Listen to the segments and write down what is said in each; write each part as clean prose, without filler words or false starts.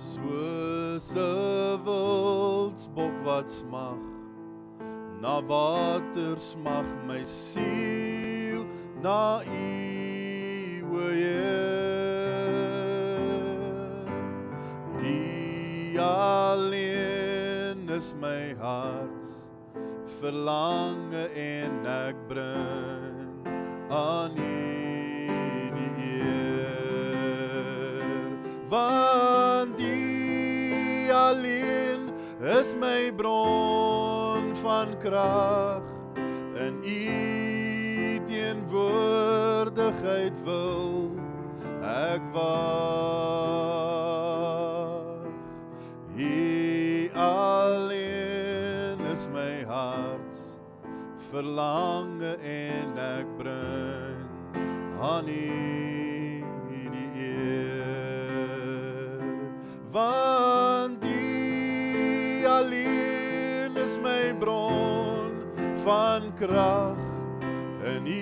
Soos 'n wildsbok wat smag, na water smag my siel, na U, o Heer. U alleen is my hart verlange en ek bring aan U die eer. Want U alleen is my bron van krag, in U teenwoordigheid wil ek wag. U alleen is my hart verlange en ek bring aan U die eer. Want U alleen is my bron van krag, in U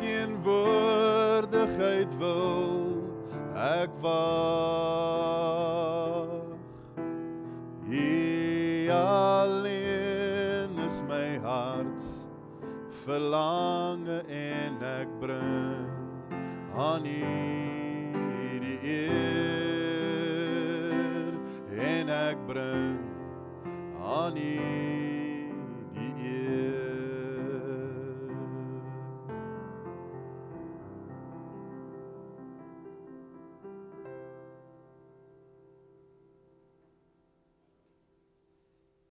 teenwoordigheid wil ek wag. U alleen is my hart verlange en ek bring aan U die eer, en ek bring aan U